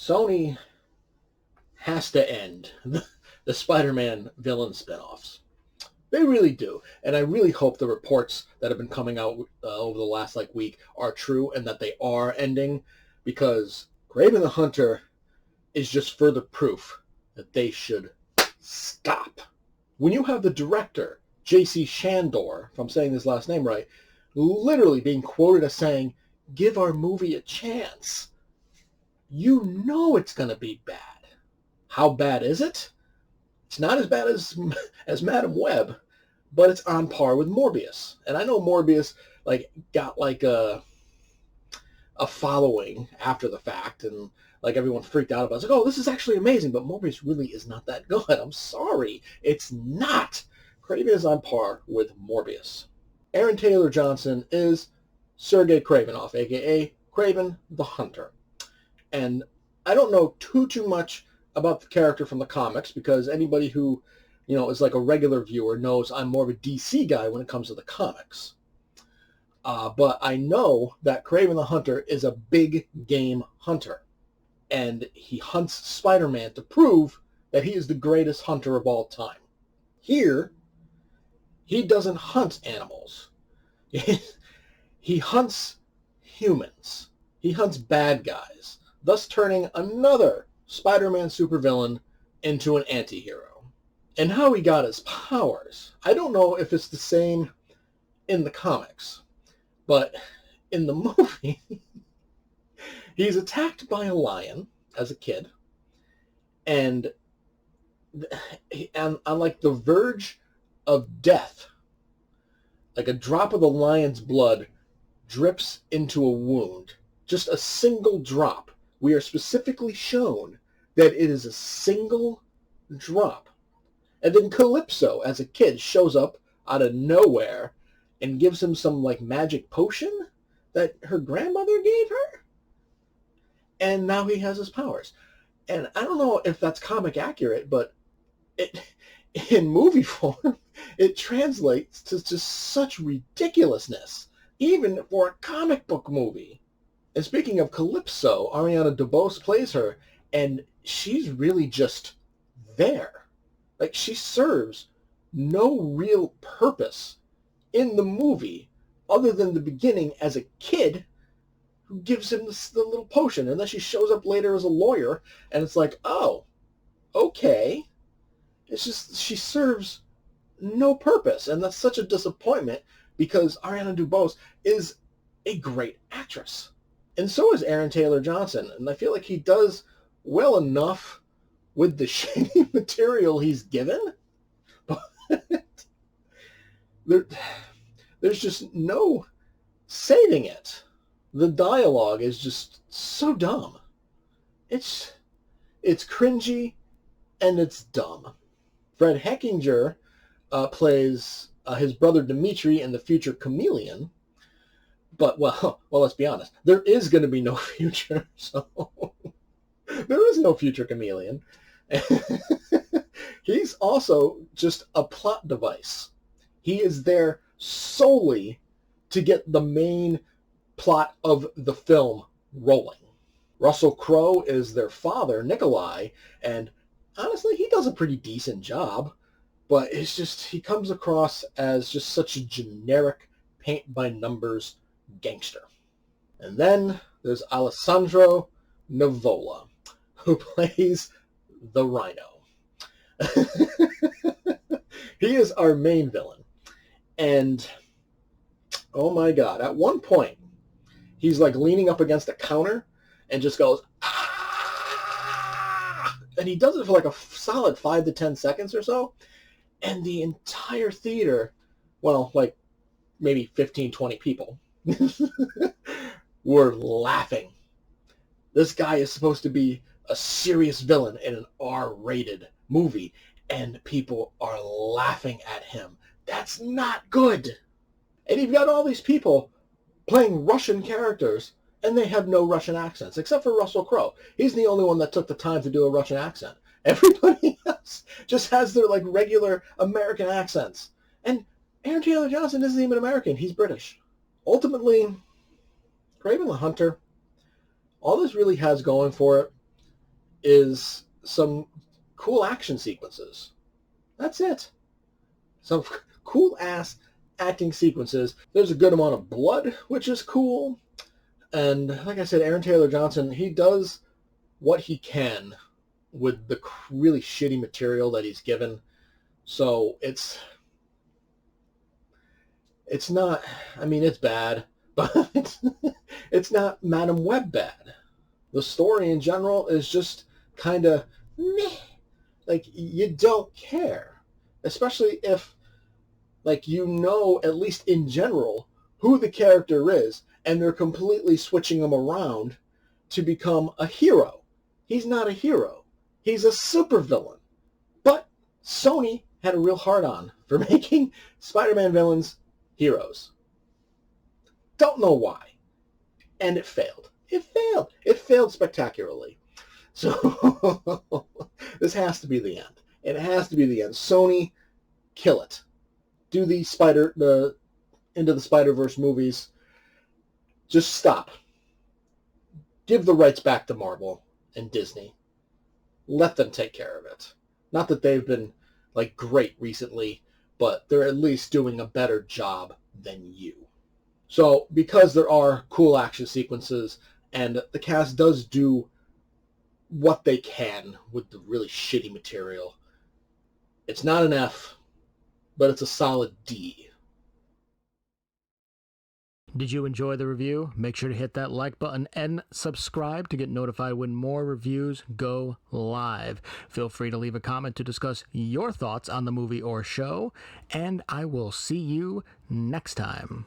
Sony has to end the Spider-Man villain spinoffs. They really do. And I really hope the reports that have been coming out over the last week are true and that they are ending, because Kraven the Hunter is just further proof that they should stop. When you have the director, J.C. Shandor, if I'm saying his last name right, literally being quoted as saying, "Give our movie a chance," you know it's going to be bad. How bad is it? It's not as bad as Madam Web, but it's on par with Morbius. And I know Morbius got a following after the fact, and everyone freaked out about it. It's like, oh, this is actually amazing, but Morbius really is not that good. I'm sorry, it's not. Kraven is on par with Morbius. Aaron Taylor Johnson is Sergei Kravinoff, aka Kraven the Hunter. And I don't know too much about the character from the comics, because anybody who, is a regular viewer knows I'm more of a DC guy when it comes to the comics. But I know that Kraven the Hunter is a big game hunter, and he hunts Spider-Man to prove that he is the greatest hunter of all time. Here, he doesn't hunt animals. He hunts humans. He hunts bad guys, thus turning another Spider-Man supervillain into an anti-hero. And how he got his powers, I don't know if it's the same in the comics, but in the movie, he's attacked by a lion as a kid, and on the verge of death, a drop of the lion's blood drips into a wound. Just a single drop. We are specifically shown that it is a single drop. And then Calypso, as a kid, shows up out of nowhere and gives him some magic potion that her grandmother gave her. And now he has his powers. And I don't know if that's comic accurate, but in movie form, it translates to just such ridiculousness, even for a comic book movie. And speaking of Calypso, Ariana DeBose plays her, and she's really just there. She serves no real purpose in the movie other than the beginning as a kid who gives him the little potion, and then she shows up later as a lawyer, and it's like, oh, okay. It's just, she serves no purpose, and that's such a disappointment, because Ariana DeBose is a great actress. And so is Aaron Taylor Johnson, and I feel like he does well enough with the shady material he's given, but there's just no saving it. The dialogue is just so dumb. It's cringy, and it's dumb. Fred Heckinger plays his brother Dimitri in the future Chameleon. But, well, let's be honest. There is going to be no future, so there is no future Chameleon. He's also just a plot device. He is there solely to get the main plot of the film rolling. Russell Crowe is their father, Nikolai, and honestly, he does a pretty decent job, but it's just, he comes across as just such a generic paint-by-numbers gangster. And then there's Alessandro Nivola, who plays the Rhino. He is our main villain. And, oh my god, at one point, he's leaning up against a counter and just goes, ah! And he does it for a solid 5 to 10 seconds or so. And the entire theater, well, maybe 15, 20 people, were laughing. This guy is supposed to be a serious villain in an R-rated movie, and people are laughing at him. That's not good. And you've got all these people playing Russian characters, and they have no Russian accents, except for Russell Crowe. He's the only one that took the time to do a Russian accent. Everybody else just has their regular American accents. And Aaron Taylor Johnson isn't even American. He's British. Ultimately, Kraven the Hunter, all this really has going for it is some cool action sequences. That's it. Some cool-ass acting sequences. There's a good amount of blood, which is cool. And like I said, Aaron Taylor Johnson, he does what he can with the really shitty material that he's given. So it's not, I mean, it's bad, but it's not Madam Web bad. The story in general is just kind of meh. Like, you don't care. Especially if, like, you know, at least in general, who the character is, and they're completely switching him around to become a hero. He's not a hero. He's a supervillain. But Sony had a real hard-on for making Spider-Man villains heroes. Don't know why. And it failed. It failed. It failed spectacularly. So this has to be the end. It has to be the end. Sony, kill it. Do the Into the Spider-Verse movies. Just stop. Give the rights back to Marvel and Disney. Let them take care of it. Not that they've been, like, great recently, but they're at least doing a better job than you. So, because there are cool action sequences, and the cast does do what they can with the really shitty material, it's not an F, but it's a solid D. Did you enjoy the review? Make sure to hit that like button and subscribe to get notified when more reviews go live. Feel free to leave a comment to discuss your thoughts on the movie or show, and I will see you next time.